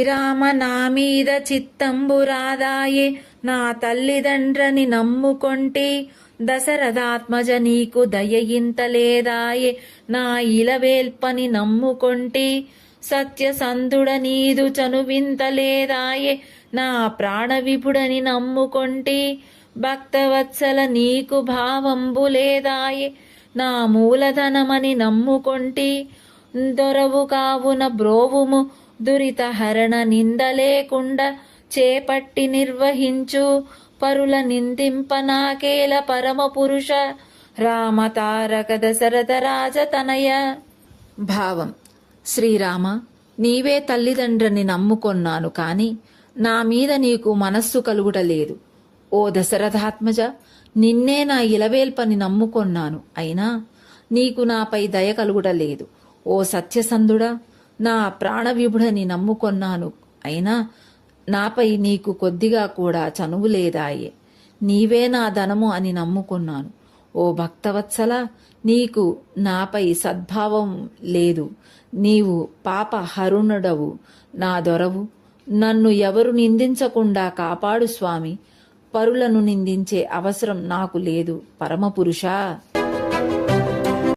శ్రీరామ నా మీద చిత్తంబు రాదాయే, నా తల్లిదండ్రని నమ్ముకొంటి. దశరథాత్మజ నీకు దయయింతలేదాయే, నా ఇలవేల్పని నమ్ముకొంటి. సత్యసంధుడ నీదు చనువింతలేదాయే, నా ప్రాణవిభుడని నమ్ముకొంటి. భక్తవత్సల నీకు భావంబు లేదాయే, నా మూలధనమని నమ్ముకొంటి. దొరవు కావున బ్రోవుము, దురితహరణ నిందలేకుండా చేపట్టి నిర్వహించు. పరుల నిందింప నాకేల పరమ పురుష, రామతారక దశరథ రాజతనయ. భావం: శ్రీరామ, నీవే తల్లిదండ్రిని నమ్ముకొన్నాను కాని నా మీద నీకు మనస్సు కలుగుటలేదు. ఓ దశరథాత్మజ, నిన్నే నా ఇలవేల్పని నమ్ముకొన్నాను, అయినా నీకు నాపై దయ కలుగుటలేదు. ఓ సత్యసంధుడా, నా ప్రాణవిభుడని నమ్ముకొన్నాను, అయినా నాపై నీకు కొద్దిగా కూడా చనువు లేదాయే. నీవే నా ధనము అని నమ్ముకున్నాను. ఓ భక్తవత్సల, నీకు నాపై సద్భావం లేదు. నీవు పాప హరుణుడవు, నా దొరవు. నన్ను ఎవరు నిందించకుండా కాపాడు స్వామి. పరులను నిందించే అవసరం నాకు లేదు పరమపురుషా.